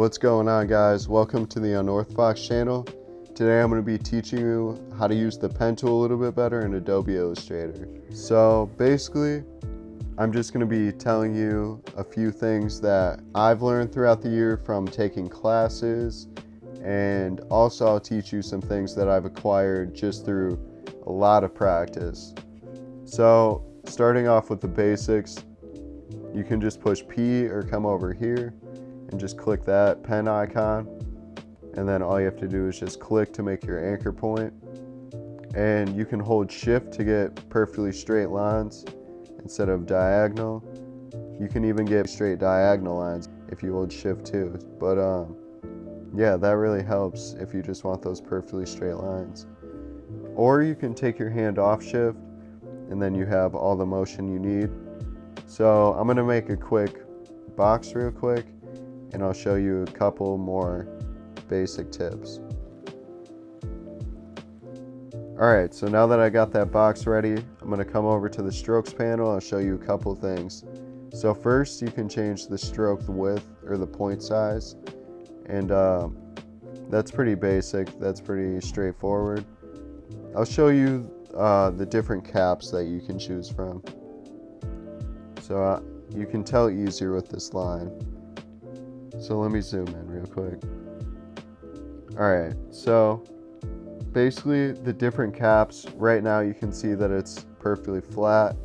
What's going on, guys? Welcome to the Unorthofox channel. Today I'm going to be teaching you how to use the pen tool a little bit better in Adobe Illustrator. So basically, I'm just going to be telling you a few things that I've learned throughout the year from taking classes, and also I'll teach you some things that I've acquired just through a lot of practice. So starting off with the basics, you can just push P or come over here and just click that pen icon, and then all you have to do is just click to make your anchor point, and you can hold shift to get perfectly straight lines instead of diagonal. You can even get straight diagonal lines if you hold shift too, but yeah, that really helps if you just want those perfectly straight lines. Or you can take your hand off shift and then you have all the motion you need. So I'm gonna make a quick box real quick, and I'll show you a couple more basic tips. Alright, so now that I got that box ready, I'm going to come over to the strokes panel. I'll show you a couple things. So first, you can change the stroke width or the point size, and that's pretty basic, that's pretty straightforward. I'll show you the different caps that you can choose from. So you can tell easier with this line. So let me zoom in real quick. Alright, so basically the different caps, right now you can see that it's perfectly flat.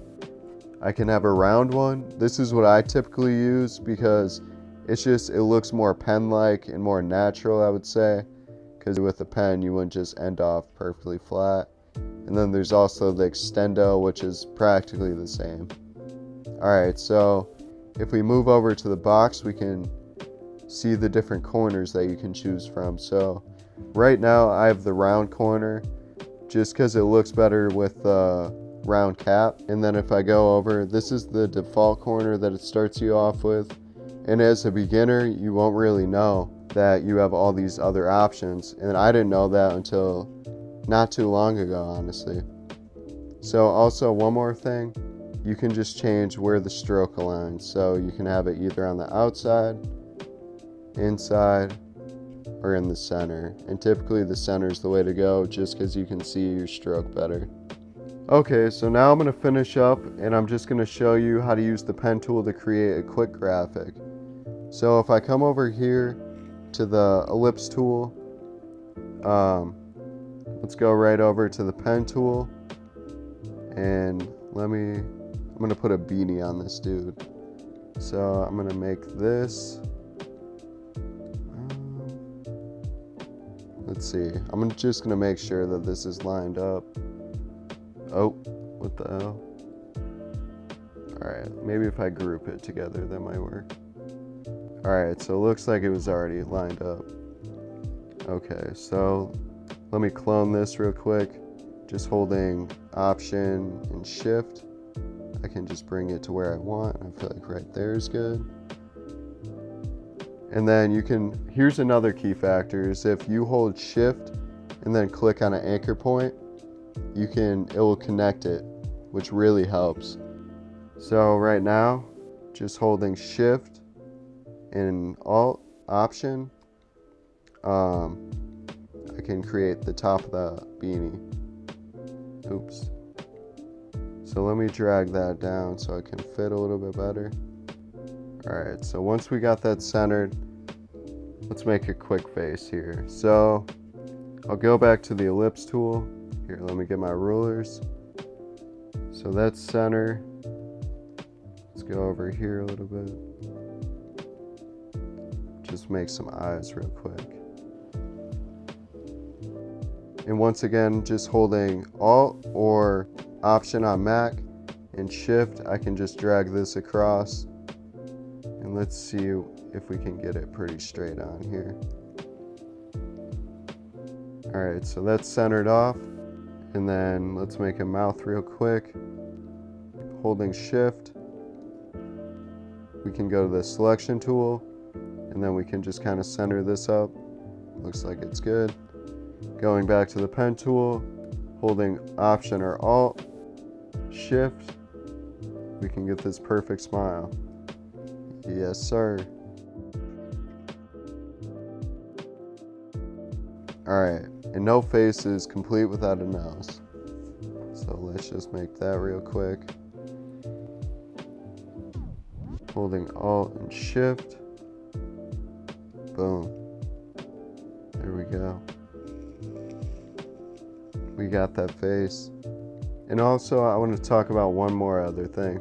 I can have a round one. This is what I typically use because it looks more pen-like and more natural, I would say, because with a pen you wouldn't just end off perfectly flat. And then there's also the extendo, which is practically the same. Alright, so if we move over to the box, we can see the different corners that you can choose from. So right now I have the round corner just because it looks better with the round cap. And then if I go over, this is the default corner that it starts you off with. And as a beginner, you won't really know that you have all these other options. And I didn't know that until not too long ago, honestly. So also one more thing, you can just change where the stroke aligns. So you can have it either on the outside, inside, or in the center, and typically the center is the way to go just because you can see your stroke better. Okay, so now I'm going to finish up and I'm just going to show you how to use the pen tool to create a quick graphic. So if I come over here to the ellipse tool, let's go right over to the pen tool, and I'm going to put a beanie on this dude. So I'm going to make this. Let's see, I'm just going to make sure that this is lined up. Oh, what the hell? Alright, maybe if I group it together, that might work. Alright, so it looks like it was already lined up. Okay, so let me clone this real quick. Just holding Option and Shift, I can just bring it to where I want. I feel like right there is good. And then here's another key factor, is if you hold shift and then click on an anchor point, it will connect it, which really helps. So right now, just holding shift and alt option, I can create the top of the beanie. Oops. So let me drag that down so I can fit a little bit better. Alright, so once we got that centered, let's make a quick face here. So I'll go back to the ellipse tool. Here, let me get my rulers. So that's center. Let's go over here a little bit. Just make some eyes real quick. And once again, just holding Alt or Option on Mac and Shift, I can just drag this across. And let's see if we can get it pretty straight on here. Alright, so that's centered off. And then let's make a mouth real quick. Holding shift, we can go to the selection tool, and then we can just kind of center this up. Looks like it's good. Going back to the pen tool, holding Option or Alt, Shift, we can get this perfect smile. Yes, sir. Alright, and no face is complete without a nose. So let's just make that real quick. Holding Alt and Shift. Boom. There we go. We got that face. And also I want to talk about one more other thing.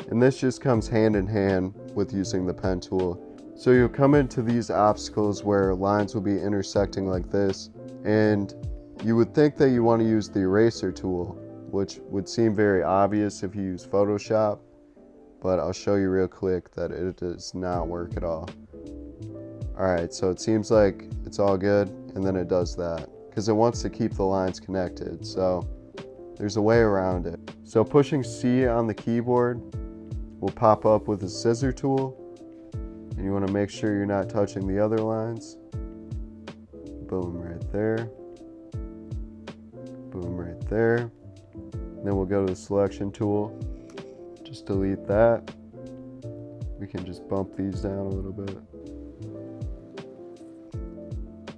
And this just comes hand in hand with using the pen tool. So you'll come into these obstacles where lines will be intersecting like this, and you would think that you want to use the eraser tool, which would seem very obvious if you use Photoshop, but I'll show you real quick that it does not work at all. Alright, so it seems like it's all good, and then it does that, because it wants to keep the lines connected, so there's a way around it. So pushing C on the keyboard will pop up with a scissor tool, and you want to make sure you're not touching the other lines. Boom, right there. Boom, right there. Then we'll go to the selection tool. Just delete that. We can just bump these down a little bit.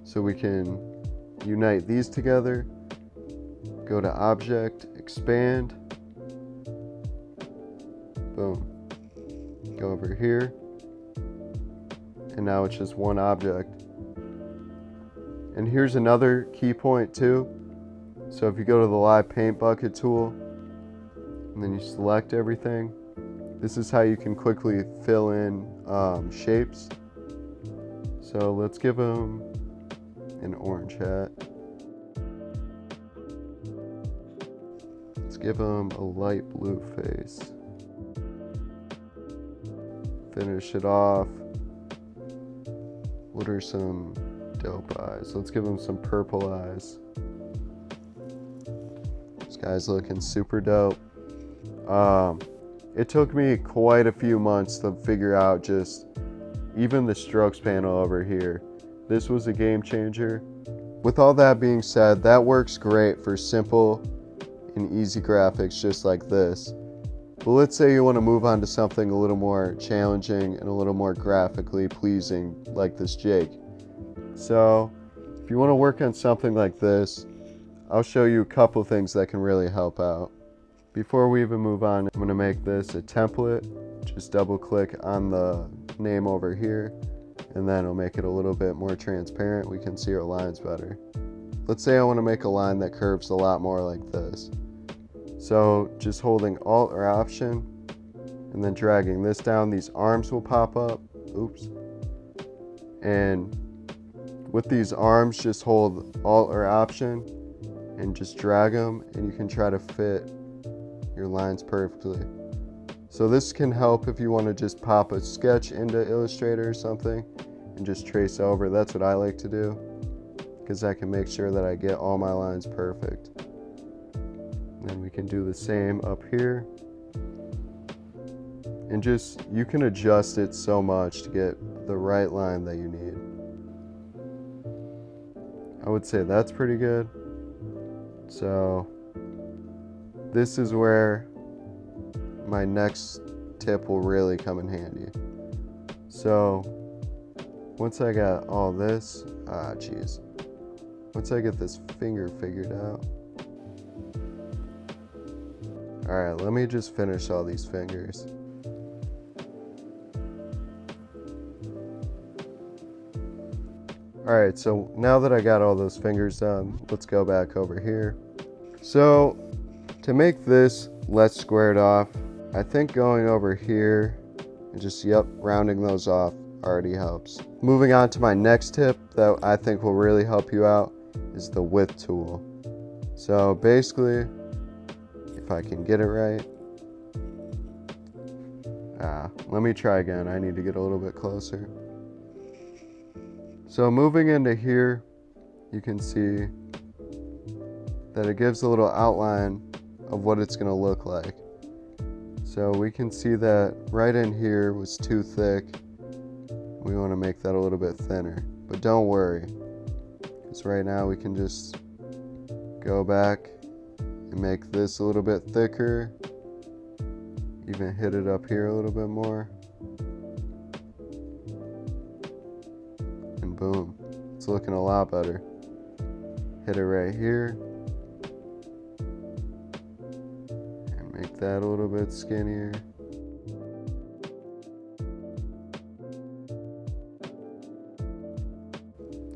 So we can unite these together. Go to Object, Expand. Boom. Go over here. And now it's just one object. And here's another key point too. So if you go to the Live Paint Bucket tool, and then you select everything, this is how you can quickly fill in shapes. So let's give them an orange hat. Let's give them a light blue face. Finish it off. What are some dope eyes? Let's give them some purple eyes. This guy's looking super dope. It took me quite a few months to figure out just even the strokes panel over here. This was a game changer. With all that being said, that works great for simple and easy graphics just like this. But let's say you want to move on to something a little more challenging and a little more graphically pleasing, like this Jake. So if you want to work on something like this, I'll show you a couple things that can really help out. Before we even move on, I'm going to make this a template. Just double click on the name over here, and then it'll make it a little bit more transparent. We can see our lines better. Let's say I want to make a line that curves a lot more like this. So just holding Alt or Option and then dragging this down, these arms will pop up. Oops. And with these arms, just hold Alt or Option and just drag them, and you can try to fit your lines perfectly. So this can help if you want to just pop a sketch into Illustrator or something and just trace over. That's what I like to do, because I can make sure that I get all my lines perfect. And we can do the same up here. And just, you can adjust it so much to get the right line that you need. I would say that's pretty good. So this is where my next tip will really come in handy. So once I got all this, once I get this finger figured out. Alright, let me just finish all these fingers. Alright, so now that I got all those fingers done, let's go back over here. So to make this less squared off, I think going over here and just, rounding those off already helps. Moving on to my next tip that I think will really help you out is the width tool. So basically, if I can get it right. Let me try again. I need to get a little bit closer. So moving into here, you can see that it gives a little outline of what it's going to look like. So we can see that right in here was too thick. We want to make that a little bit thinner, but don't worry, because right now we can just go back and make this a little bit thicker, even hit it up here a little bit more, and boom, it's looking a lot better. hit it right here, and make that a little bit skinnier.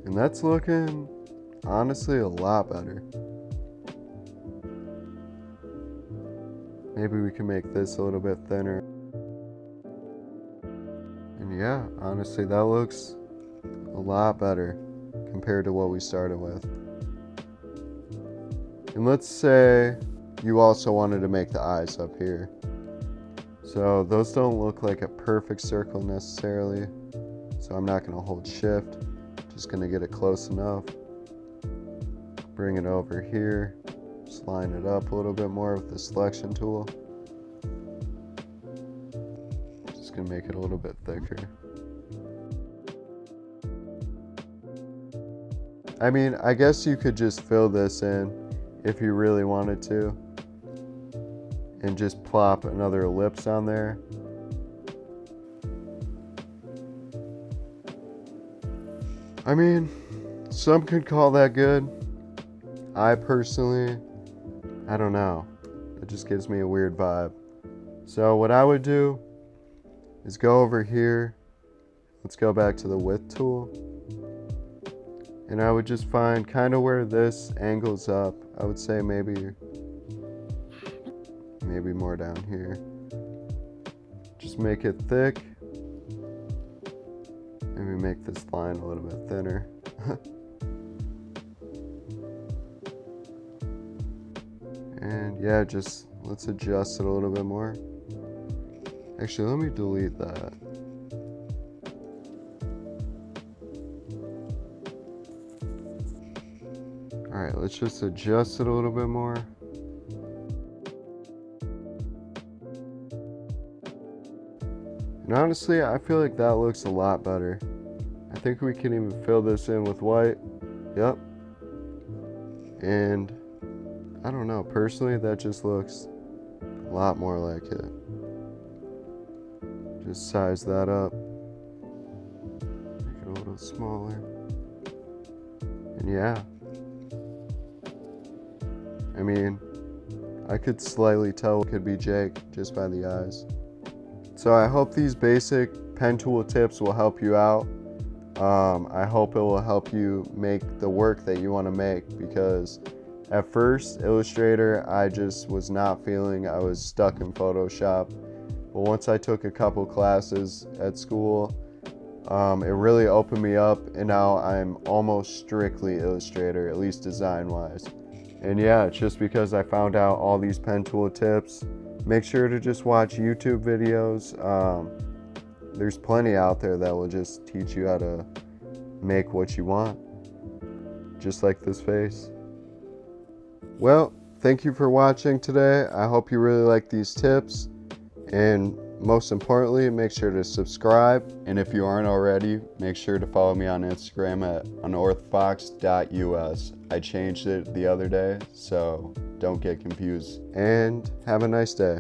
And that's looking, honestly, a lot better. Maybe we can make this a little bit thinner. And yeah, honestly, that looks a lot better compared to what we started with. And let's say you also wanted to make the eyes up here. So those don't look like a perfect circle necessarily. So I'm not going to hold shift. Just going to get it close enough. Bring it over here. Just line it up a little bit more with the selection tool. Just going to make it a little bit thicker. I mean, I guess you could just fill this in if you really wanted to, and just plop another ellipse on there. I mean, some could call that good. I personally, I don't know. It just gives me a weird vibe. So what I would do is go over here. Let's go back to the width tool. And I would just find kind of where this angles up. I would say maybe more down here. Just make it thick. Maybe make this line a little bit thinner. And yeah, just let's adjust it a little bit more. Actually, let me delete that. Alright, let's just adjust it a little bit more. And honestly, I feel like that looks a lot better. I think we can even fill this in with white. Yep. And I don't know, personally that just looks a lot more like it. Just size that up. Make it a little smaller. And yeah. I mean, I could slightly tell it could be Jake just by the eyes. So I hope these basic pen tool tips will help you out. I hope it will help you make the work that you want to make, because at first, Illustrator, I just was not feeling. I was stuck in Photoshop. But once I took a couple classes at school, it really opened me up, and now I'm almost strictly Illustrator, at least design-wise. And yeah, it's just because I found out all these pen tool tips. Make sure to just watch YouTube videos. There's plenty out there that will just teach you how to make what you want. Just like this face. Well, thank you for watching today. I hope you really like these tips. And most importantly, make sure to subscribe. And if you aren't already, make sure to follow me on Instagram at unorthofox.us. I changed it the other day, so don't get confused. And have a nice day.